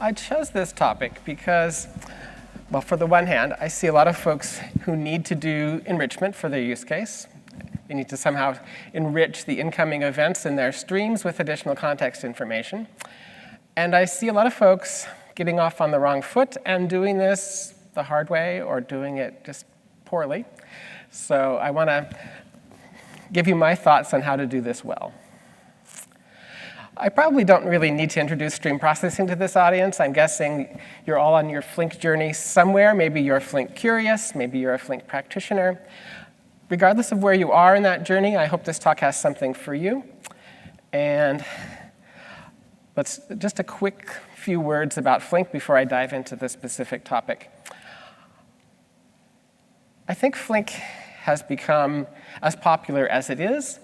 I chose this topic because, well, for the one hand, I see a lot of folks who need to do enrichment for their use case. They need to somehow enrich the incoming events in their streams with additional context information. And I see a lot of folks getting off on the wrong foot and doing this the hard way or doing it just poorly. So I want to give you my thoughts on how to do this well. I probably don't really need to introduce stream processing to this audience. I'm guessing you're all on your Flink journey somewhere. Maybe you're Flink curious. Maybe you're a Flink practitioner. Regardless of where you are in that journey, I hope this talk has something for you. And just a quick few words about Flink before I dive into the specific topic. I think Flink has become as popular as it is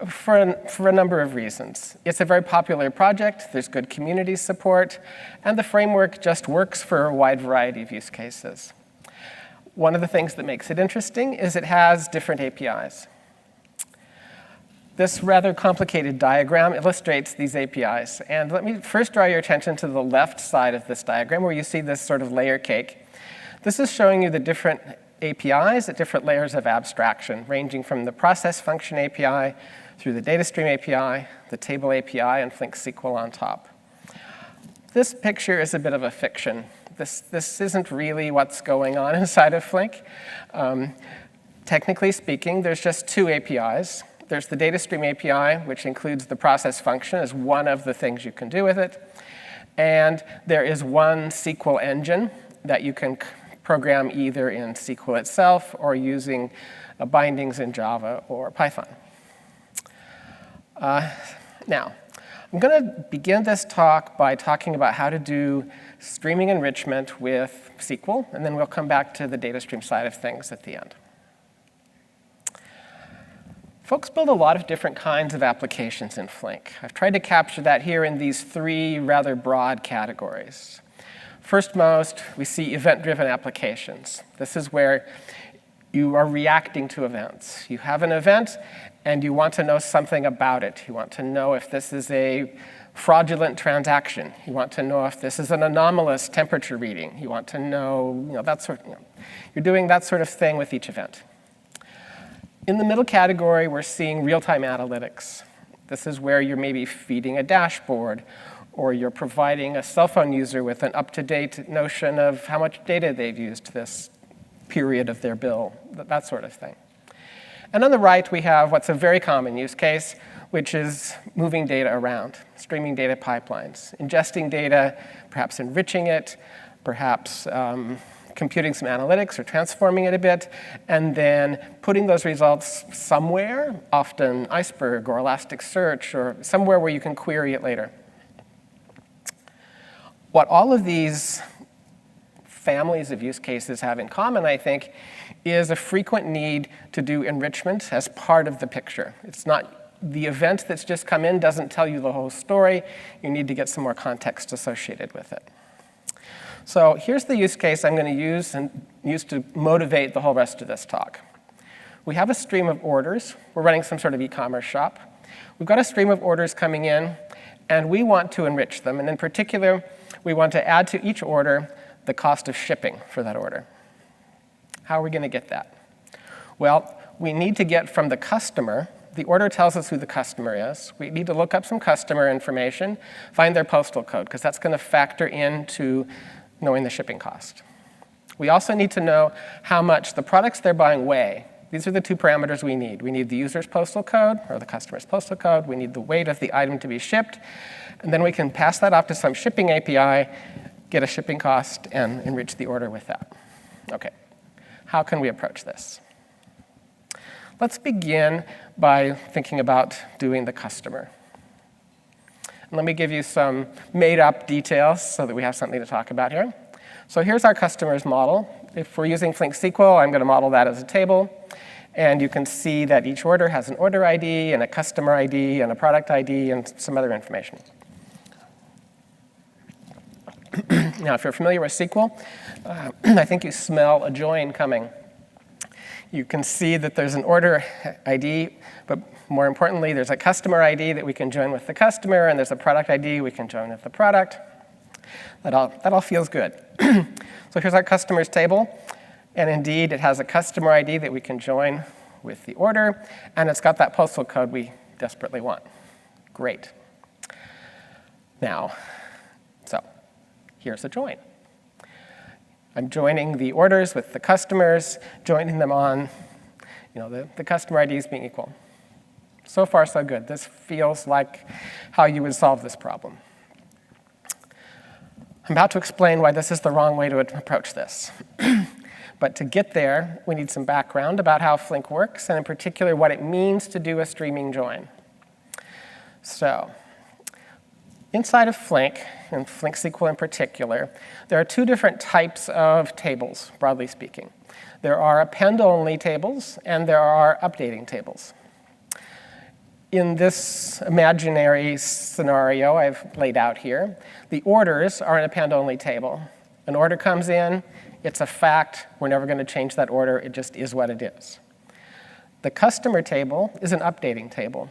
for a number of reasons. It's a very popular project, there's good community support, and the framework just works for a wide variety of use cases. One of the things that makes it interesting is it has different APIs. This rather complicated diagram illustrates these APIs. And let me first draw your attention to the left side of this diagram where you see this sort of layer cake. This is showing you the different APIs at different layers of abstraction, ranging from the process function API through the DataStream API, the table API, and Flink SQL on top. This picture is a bit of a fiction. This isn't really what's going on inside of Flink. Technically speaking, there's just two APIs. There's the DataStream API, which includes the process function as one of the things you can do with it. And there is one SQL engine that you can program either in SQL itself or using bindings in Java or Python. Now, I'm going to begin this talk by talking about how to do streaming enrichment with SQL, and then we'll come back to the DataStream side of things at the end. Folks build a lot of different kinds of applications in Flink. I've tried to capture that here in these three rather broad categories. First most, we see event-driven applications. This is where you are reacting to events. You have an event, and you want to know something about it. You want to know if this is a fraudulent transaction. You want to know if this is an anomalous temperature reading. You want to know, you're doing that sort of thing with each event. In the middle category, we're seeing real-time analytics. This is where you're maybe feeding a dashboard, or you're providing a cell phone user with an up-to-date notion of how much data they've used this period of their bill, that sort of thing. And on the right, we have what's a very common use case, which is moving data around, streaming data pipelines, ingesting data, perhaps enriching it, perhaps computing some analytics or transforming it a bit, and then putting those results somewhere, often Iceberg or Elasticsearch or somewhere where you can query it later. What all of these families of use cases have in common, I think, is a frequent need to do enrichment as part of the picture. It's not the event that's just come in doesn't tell you the whole story. You need to get some more context associated with it. So here's the use case I'm going to use to motivate the whole rest of this talk. We have a stream of orders. We're running some sort of e-commerce shop. We've got a stream of orders coming in, and we want to enrich them. And in particular, we want to add to each order the cost of shipping for that order. How are we going to get that? Well, we need to get from the customer. The order tells us who the customer is. We need to look up some customer information, find their postal code, because that's going to factor into knowing the shipping cost. We also need to know how much the products they're buying weigh. These are the two parameters we need. We need the user's postal code, or the customer's postal code. We need the weight of the item to be shipped. And then we can pass that off to some shipping API, get a shipping cost, and enrich the order with that. OK, how can we approach this? Let's begin by thinking about doing the customer. And let me give you some made-up details so that we have something to talk about here. So here's our customer's model. If we're using Flink SQL, I'm going to model that as a table. And you can see that each order has an order ID, and a customer ID, and a product ID, and some other information. Now, if you're familiar with SQL, I think you smell a join coming. You can see that there's an order ID, but more importantly, there's a customer ID that we can join with the customer, and there's a product ID we can join with the product. That all feels good. So here's our customers table. And indeed, it has a customer ID that we can join with the order. And it's got that postal code we desperately want. Great. Now, so here's a join. I'm joining the orders with the customers, joining them on the customer IDs being equal. So far, so good. This feels like how you would solve this problem. I'm about to explain why this is the wrong way to approach this. But to get there, we need some background about how Flink works, and in particular, what it means to do a streaming join. So inside of Flink, and Flink SQL in particular, there are two different types of tables, broadly speaking. There are append-only tables, and there are updating tables. In this imaginary scenario I've laid out here, the orders are an append-only table. An order comes in, it's a fact, we're never going to change that order, it just is what it is. The customer table is an updating table.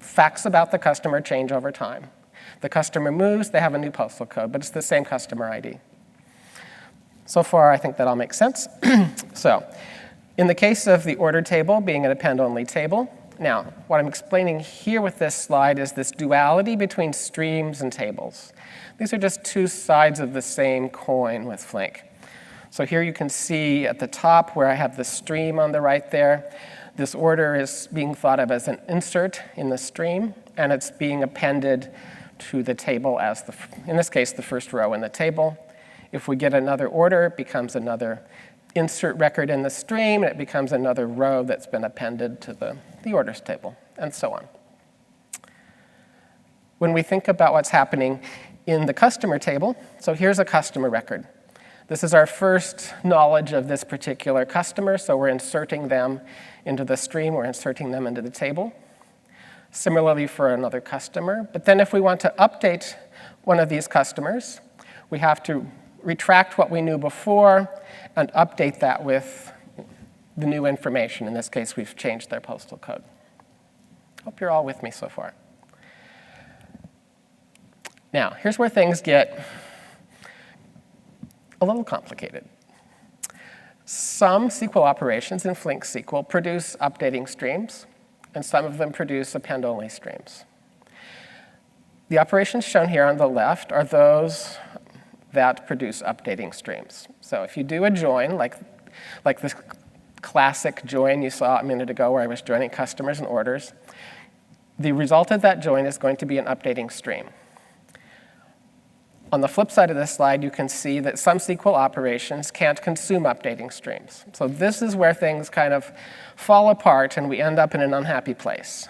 Facts about the customer change over time. The customer moves, they have a new postal code, but it's the same customer ID. So far, I think that all makes sense. So, in the case of the order table being an append-only table, now, what I'm explaining here with this slide is this duality between streams and tables. These are just two sides of the same coin with Flink. So here you can see at the top where I have the stream on the right there, this order is being thought of as an insert in the stream, and it's being appended to the table as, in this case, the first row in the table. If we get another order, it becomes another insert record in the stream, and it becomes another row that's been appended to the orders table, and so on. When we think about what's happening in the customer table, so here's a customer record. This is our first knowledge of this particular customer, so we're inserting them into the stream, we're inserting them into the table. Similarly for another customer. But then if we want to update one of these customers, we have to retract what we knew before and update that with the new information. In this case, we've changed their postal code. Hope you're all with me so far. Now, here's where things get a little complicated. Some SQL operations in Flink SQL produce updating streams, and some of them produce append-only streams. The operations shown here on the left are those that produce updating streams. So if you do a join, like this classic join you saw a minute ago where I was joining customers and orders, the result of that join is going to be an updating stream. On the flip side of this slide, you can see that some SQL operations can't consume updating streams. So this is where things kind of fall apart and we end up in an unhappy place.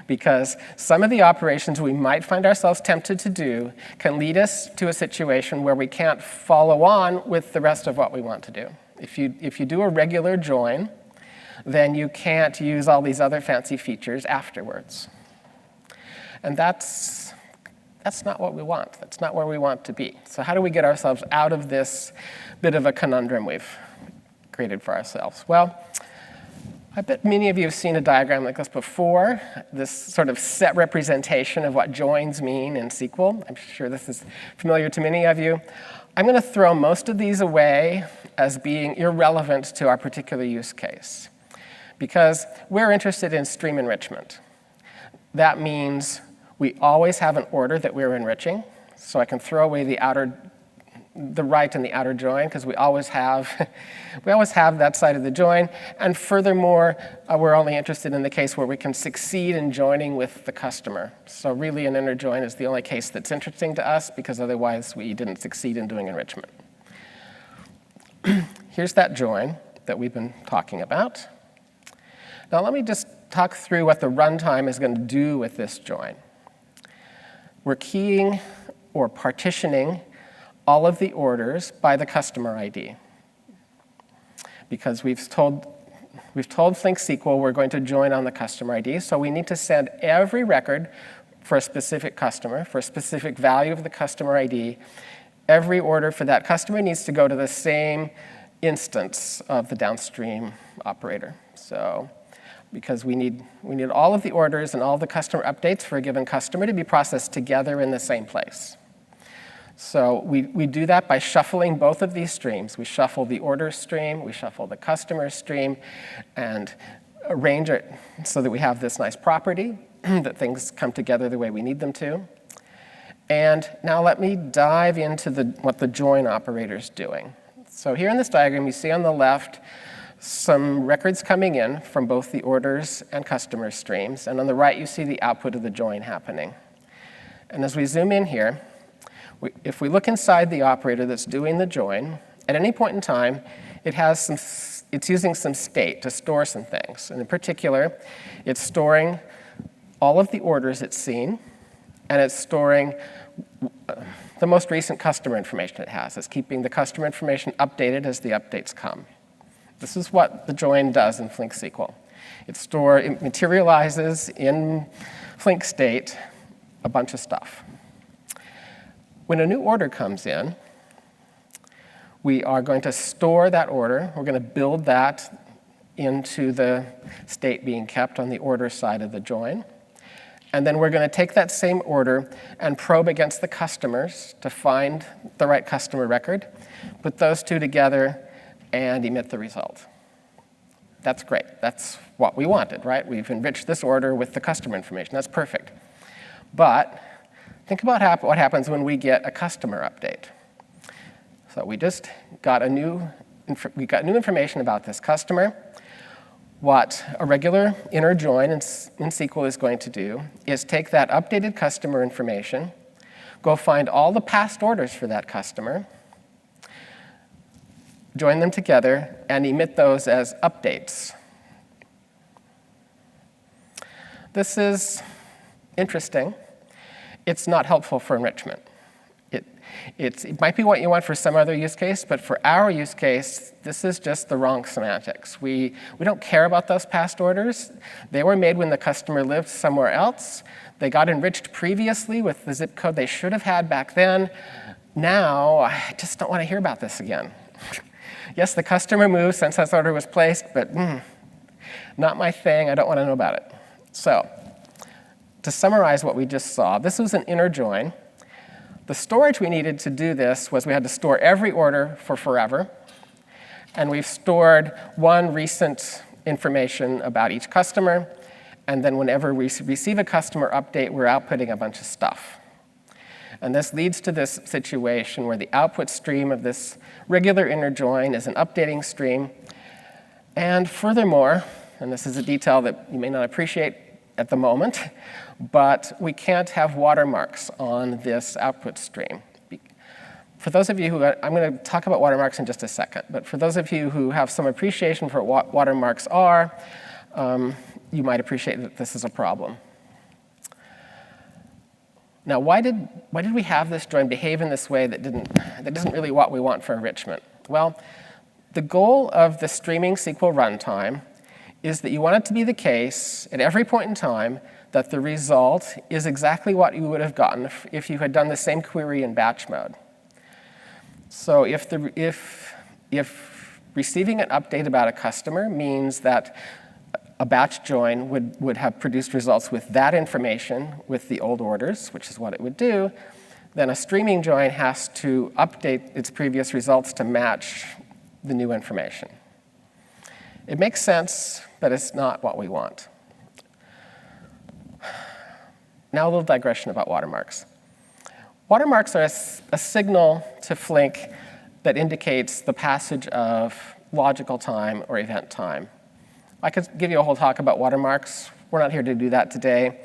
Because some of the operations we might find ourselves tempted to do can lead us to a situation where we can't follow on with the rest of what we want to do. If you do a regular join, then you can't use all these other fancy features afterwards. And that's not what we want. That's not where we want to be. So how do we get ourselves out of this bit of a conundrum we've created for ourselves? Well, I bet many of you have seen a diagram like this before, this sort of set representation of what joins mean in SQL. I'm sure this is familiar to many of you. I'm going to throw most of these away as being irrelevant to our particular use case, because we're interested in stream enrichment. That means we always have an order that we're enriching, so I can throw away the right and the outer join, because we always have that side of the join. And furthermore, we're only interested in the case where we can succeed in joining with the customer. So really, an inner join is the only case that's interesting to us, because otherwise we didn't succeed in doing enrichment. Here's that join that we've been talking about. Now let me just talk through what the runtime is going to do with this join. We're keying or partitioning all of the orders by the customer ID. Because we've told Flink SQL we're going to join on the customer ID, so we need to send every record for a specific customer, for a specific value of the customer ID. Every order for that customer needs to go to the same instance of the downstream operator. So, because we need all of the orders and all of the customer updates for a given customer to be processed together in the same place. So we do that by shuffling both of these streams. We shuffle the order stream, we shuffle the customer stream, and arrange it so that we have this nice property, that things come together the way we need them to. And now let me dive into what the join operator is doing. So here in this diagram, you see on the left some records coming in from both the orders and customer streams. And on the right, you see the output of the join happening. And as we zoom in here, if we look inside the operator that's doing the join, at any point in time, it's using some state to store some things. And in particular, it's storing all of the orders it's seen, and it's storing the most recent customer information it has. It's keeping the customer information updated as the updates come. This is what the join does in Flink SQL. It materializes in Flink state a bunch of stuff. When a new order comes in, we are going to store that order. We're going to build that into the state being kept on the order side of the join. And then we're going to take that same order and probe against the customers to find the right customer record, put those two together, and emit the result. That's great. That's what we wanted, right? We've enriched this order with the customer information. That's perfect. But think about what happens when we get a customer update. So we just got new information about this customer. What a regular inner join in SQL is going to do is take that updated customer information, go find all the past orders for that customer, join them together, and emit those as updates. This is interesting. It's not helpful for enrichment. It might be what you want for some other use case, but for our use case, this is just the wrong semantics. We don't care about those past orders. They were made when the customer lived somewhere else. They got enriched previously with the zip code they should have had back then. Now, I just don't want to hear about this again. Yes, the customer moved since that order was placed, but not my thing. I don't want to know about it. So, to summarize what we just saw, this was an inner join. The storage we needed to do this was we had to store every order for forever. And we've stored one recent information about each customer. And then whenever we receive a customer update, we're outputting a bunch of stuff. And this leads to this situation where the output stream of this regular inner join is an updating stream. And furthermore, and this is a detail that you may not appreciate at the moment, but we can't have watermarks on this output stream. For those of you who, I'm going to talk about watermarks in just a second, but for those of you who have some appreciation for what watermarks are, you might appreciate that this is a problem. Now, why did we have this join behave in this way that isn't really what we want for enrichment? Well, the goal of the streaming SQL runtime is that you want it to be the case at every point in time that the result is exactly what you would have gotten if you had done the same query in batch mode. So if receiving an update about a customer means that a batch join would have produced results with that information with the old orders, which is what it would do, then a streaming join has to update its previous results to match the new information. It makes sense, but it's not what we want. Now a little digression about watermarks. Watermarks are a signal to Flink that indicates the passage of logical time or event time. I could give you a whole talk about watermarks. We're not here to do that today.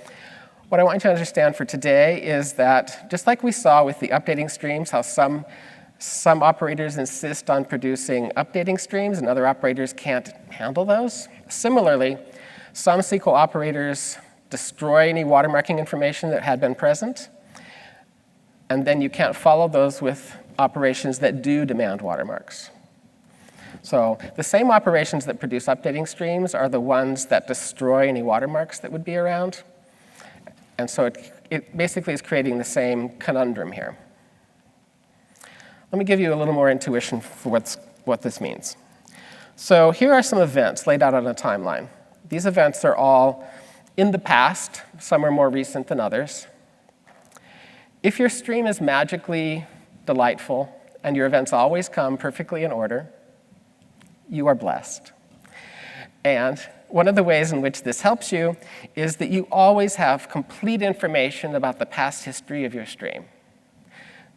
What I want you to understand for today is that just like we saw with the updating streams, how some operators insist on producing updating streams and other operators can't handle those. Similarly, some SQL operators destroy any watermarking information that had been present, and then you can't follow those with operations that do demand watermarks. So the same operations that produce updating streams are the ones that destroy any watermarks that would be around. And so it basically is creating the same conundrum here. Let me give you a little more intuition for what this means. So here are some events laid out on a timeline. These events are all in the past. Some are more recent than others. If your stream is magically delightful, and your events always come perfectly in order, you are blessed. And one of the ways in which this helps you is that you always have complete information about the past history of your stream.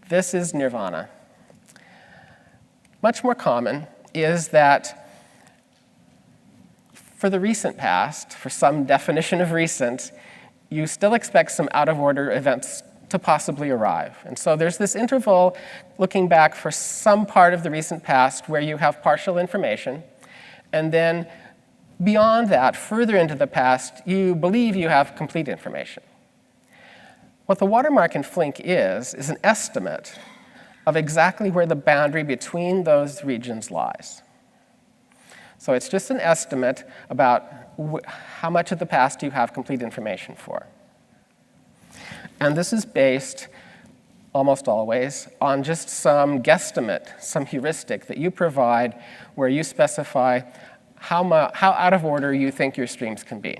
This is nirvana. Much more common is that for the recent past, for some definition of recent, you still expect some out-of-order events to possibly arrive. And so there's this interval looking back for some part of the recent past where you have partial information, and then beyond that, further into the past, you believe you have complete information. What the watermark in Flink is an estimate of exactly where the boundary between those regions lies. So it's just an estimate about how much of the past you have complete information for. And this is based, almost always, on just some guesstimate, some heuristic that you provide where you specify how out of order you think your streams can be.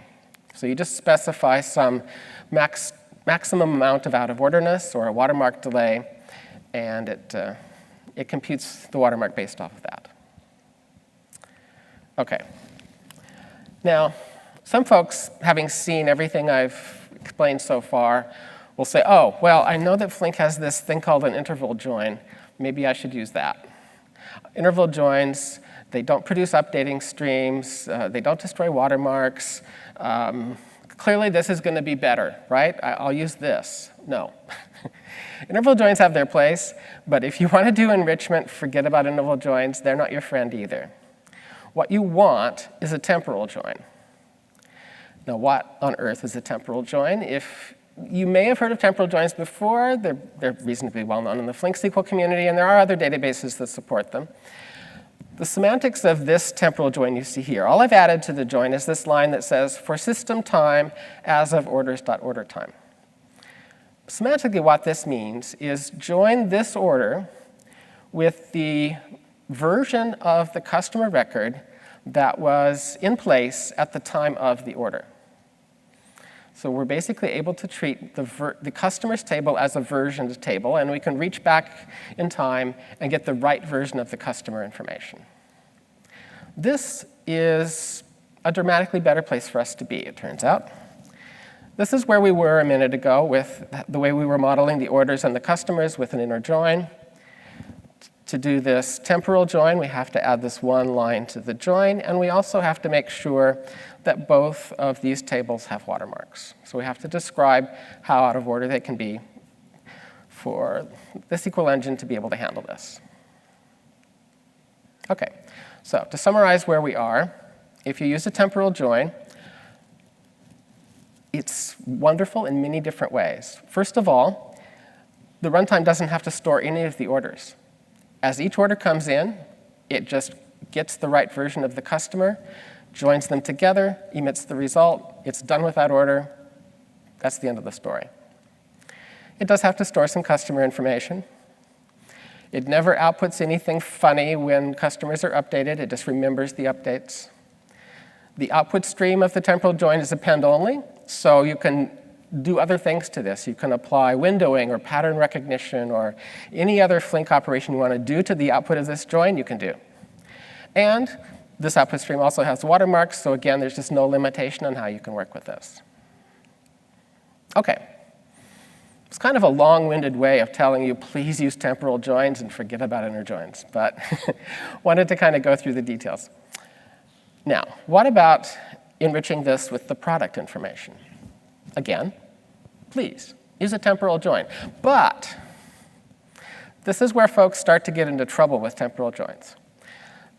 So you just specify some maximum amount of out-of-orderness or a watermark delay, and it computes the watermark based off of that. OK. Now, some folks, having seen everything I've explained so far, will say, oh, well, I know that Flink has this thing called an interval join. Maybe I should use that. Interval joins, they don't produce updating streams. They don't destroy watermarks. Clearly, this is going to be better, right? I'll use this. No. Interval joins have their place, but if you want to do enrichment, forget about interval joins. They're not your friend either. What you want is a temporal join. Now, what on earth is a temporal join? If you may have heard of temporal joins before, they're reasonably well known in the Flink SQL community, and there are other databases that support them. The semantics of this temporal join you see here, all I've added to the join is this line that says, for system time as of orders.orderTime. Semantically, what this means is join this order with the version of the customer record that was in place at the time of the order. So we're basically able to treat the customer's table as a versioned table, and we can reach back in time and get the right version of the customer information. This is a dramatically better place for us to be, it turns out. This is where we were a minute ago with the way we were modeling the orders and the customers with an inner join. To do this temporal join, we have to add this one line to the join, and we also have to make sure that both of these tables have watermarks. So we have to describe how out of order they can be for the SQL engine to be able to handle this. OK, so to summarize where we are, if you use a temporal join, it's wonderful in many different ways. First of all, the runtime doesn't have to store any of the orders. As each order comes in, it just gets the right version of the customer, joins them together, emits the result. It's done with that order. That's the end of the story. It does have to store some customer information. It never outputs anything funny when customers are updated. It just remembers the updates. The output stream of the temporal join is append only, so you can do other things to this. You can apply windowing or pattern recognition or any other Flink operation you want to do to the output of this join, you can do. And this output stream also has watermarks, so again, there's just no limitation on how you can work with this. OK. It's kind of a long-winded way of telling you, please use temporal joins and forget about inner joins, but wanted to kind of go through the details. Now, what about enriching this with the product information? Again, please, use a temporal join. But this is where folks start to get into trouble with temporal joins.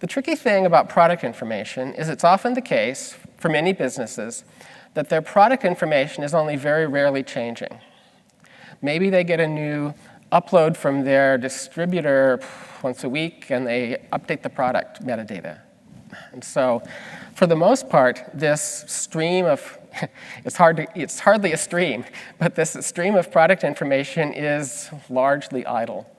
The tricky thing about product information is it's often the case for many businesses that their product information is only very rarely changing. Maybe they get a new upload from their distributor once a week, and they update the product metadata. And so for the most part, this stream of it's hardly a stream, but this stream of product information is largely idle.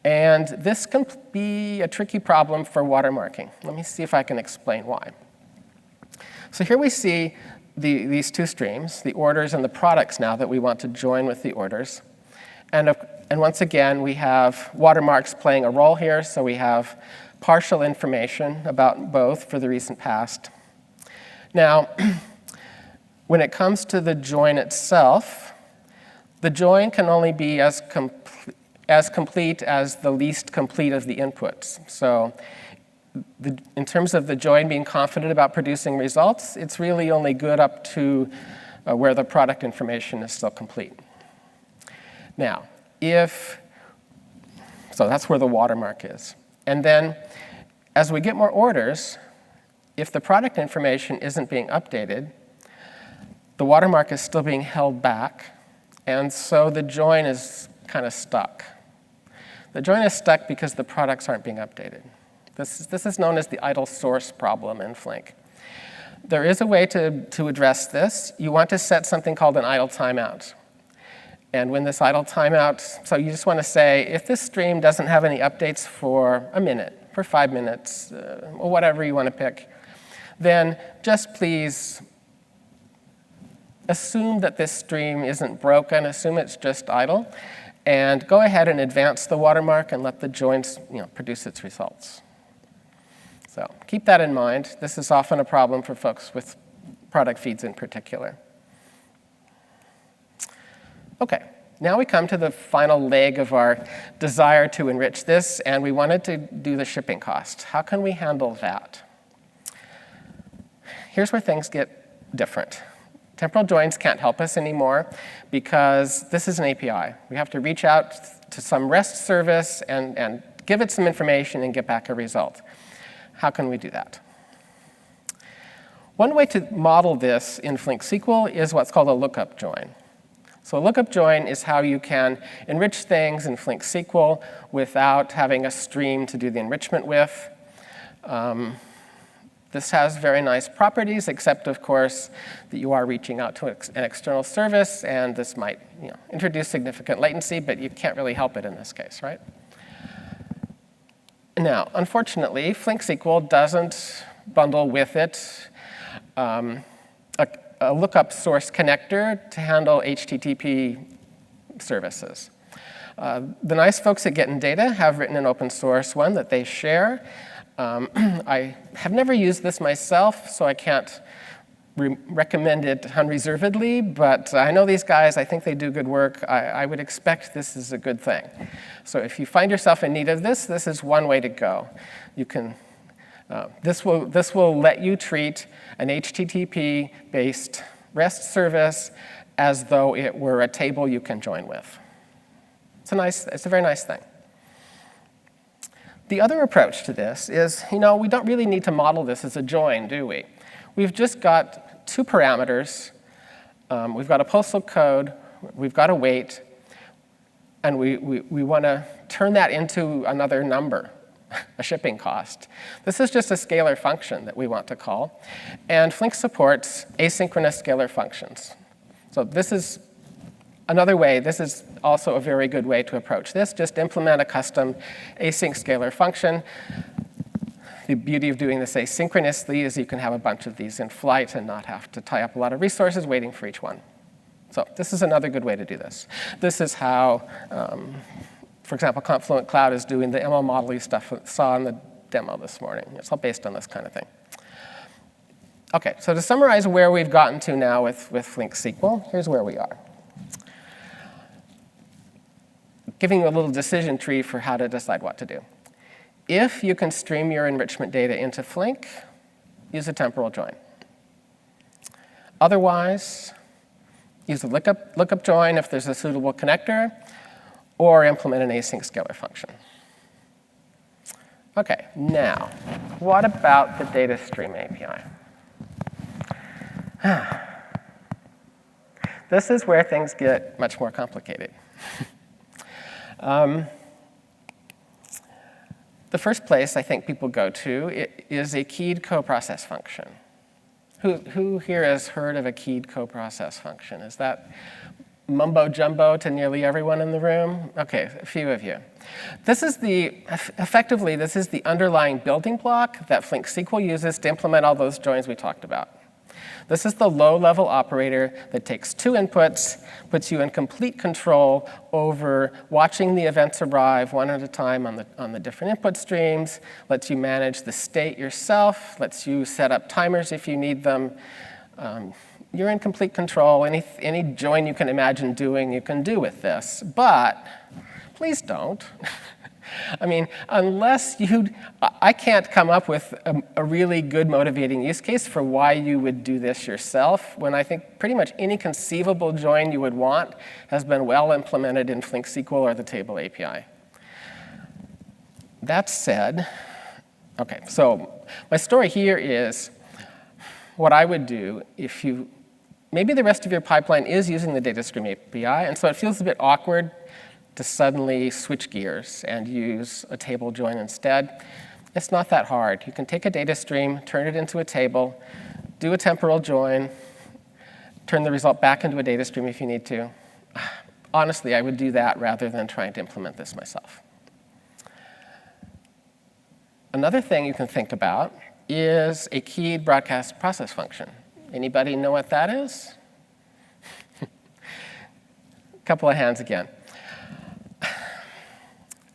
And this can be a tricky problem for watermarking. Let me see if I can explain why. So here we see these two streams, the orders and the products now that we want to join with the orders. And And once again, we have watermarks playing a role here, so we have partial information about both for the recent past. Now, when it comes to the join itself, the join can only be as complete as the least complete of the inputs. So in terms of the join being confident about producing results, it's really only good up to where the product information is still complete. Now, so that's where the watermark is. And then as we get more orders, if the product information isn't being updated, the watermark is still being held back, and so the join is kind of stuck. The join is stuck because the products aren't being updated. This is known as the idle source problem in Flink. There is a way to address this. You want to set something called an idle timeout. And when this idle timeout, so you just want to say, if this stream doesn't have any updates for a minute, for 5 minutes, or whatever you want to pick, then just please assume that this stream isn't broken, assume it's just idle, and go ahead and advance the watermark and let the joins produce its results. So keep that in mind. This is often a problem for folks with product feeds in particular. OK, now we come to the final leg of our desire to enrich this, and we wanted to do the shipping cost. How can we handle that? Here's where things get different. Temporal joins can't help us anymore because this is an API. We have to reach out to some REST service and give it some information and get back a result. How can we do that? One way to model this in Flink SQL is what's called a lookup join. So a lookup join is how you can enrich things in Flink SQL without having a stream to do the enrichment with. This has very nice properties, except, of course, that you are reaching out to an external service, and this might introduce significant latency, but you can't really help it in this case, right? Now, unfortunately, Flink SQL doesn't bundle with it a lookup source connector to handle HTTP services. The nice folks at Getting Data have written an open source one that they share. I have never used this myself, so I can't recommend it unreservedly, but I know these guys. I think they do good work. I would expect this is a good thing. So if you find yourself in need of this, this is one way to go. You can, this will let you treat an HTTP-based REST service as though it were a table you can join with. It's a very nice thing. The other approach to this is, we don't really need to model this as a join, do we? We've just got 2 parameters. We've got a postal code. We've got a weight. And we want to turn that into another number, a shipping cost. This is just a scalar function that we want to call. And Flink supports asynchronous scalar functions. So this is another way. This is also a very good way to approach this. Just implement a custom async scalar function. The beauty of doing this asynchronously is you can have a bunch of these in flight and not have to tie up a lot of resources waiting for each one. So this is another good way to do this. This is how, for example, Confluent Cloud is doing the ML modeling stuff we saw in the demo this morning. It's all based on this kind of thing. OK, so to summarize where we've gotten to now with Flink SQL, here's where we are. Giving you a little decision tree for how to decide what to do. If you can stream your enrichment data into Flink, use a temporal join. Otherwise, use a lookup join if there's a suitable connector, or implement an async scalar function. OK, now, what about the DataStream API? This is where things get much more complicated. The first place I think people go to is a keyed coprocess function. Who here has heard of a keyed coprocess function? Is that mumbo jumbo to nearly everyone in the room? OK, a few of you. Effectively, this is the underlying building block that Flink SQL uses to implement all those joins we talked about. This is the low-level operator that takes 2 inputs, puts you in complete control over watching the events arrive one at a time on the different input streams, lets you manage the state yourself, lets you set up timers if you need them. You're in complete control. Any join you can imagine doing, you can do with this. But please don't. I mean, I can't come up with a really good motivating use case for why you would do this yourself, when I think pretty much any conceivable join you would want has been well implemented in Flink SQL or the table API. That said, okay, so my story here is what I would do if maybe the rest of your pipeline is using the DataStream API, and so it feels a bit awkward to suddenly switch gears and use a table join instead. It's not that hard. You can take a data stream, turn it into a table, do a temporal join, turn the result back into a data stream if you need to. Honestly, I would do that rather than trying to implement this myself. Another thing you can think about is a keyed broadcast process function. Anybody know what that is? A couple of hands again.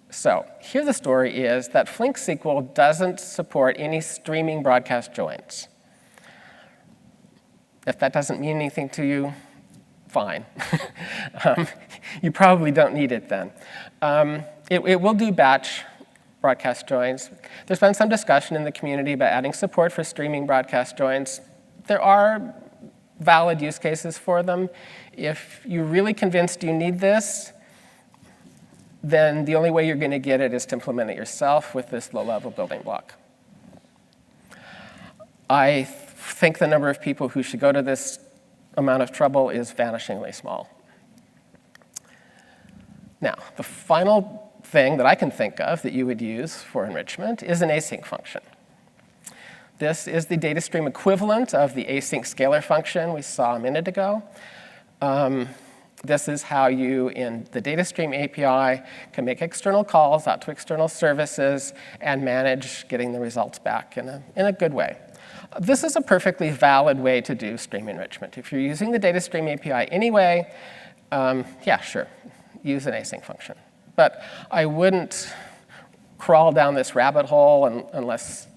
So here the story is that Flink SQL doesn't support any streaming broadcast joins. If that doesn't mean anything to you, fine. You probably don't need it then. It will do batch broadcast joins. There's been some discussion in the community about adding support for streaming broadcast joins. There are valid use cases for them. If you're really convinced you need this, then the only way you're going to get it is to implement it yourself with this low-level building block. I think the number of people who should go to this amount of trouble is vanishingly small. Now, the final thing that I can think of that you would use for enrichment is an async function. This is the DataStream equivalent of the async scalar function we saw a minute ago. This is how you, in the DataStream API, can make external calls out to external services and manage getting the results back in a good way. This is a perfectly valid way to do stream enrichment. If you're using the DataStream API anyway, yeah, sure, use an async function. But I wouldn't crawl down this rabbit hole unless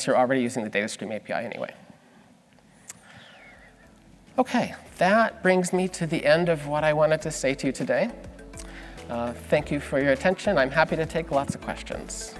you're already using the DataStream API anyway. OK, that brings me to the end of what I wanted to say to you today. Thank you for your attention. I'm happy to take lots of questions.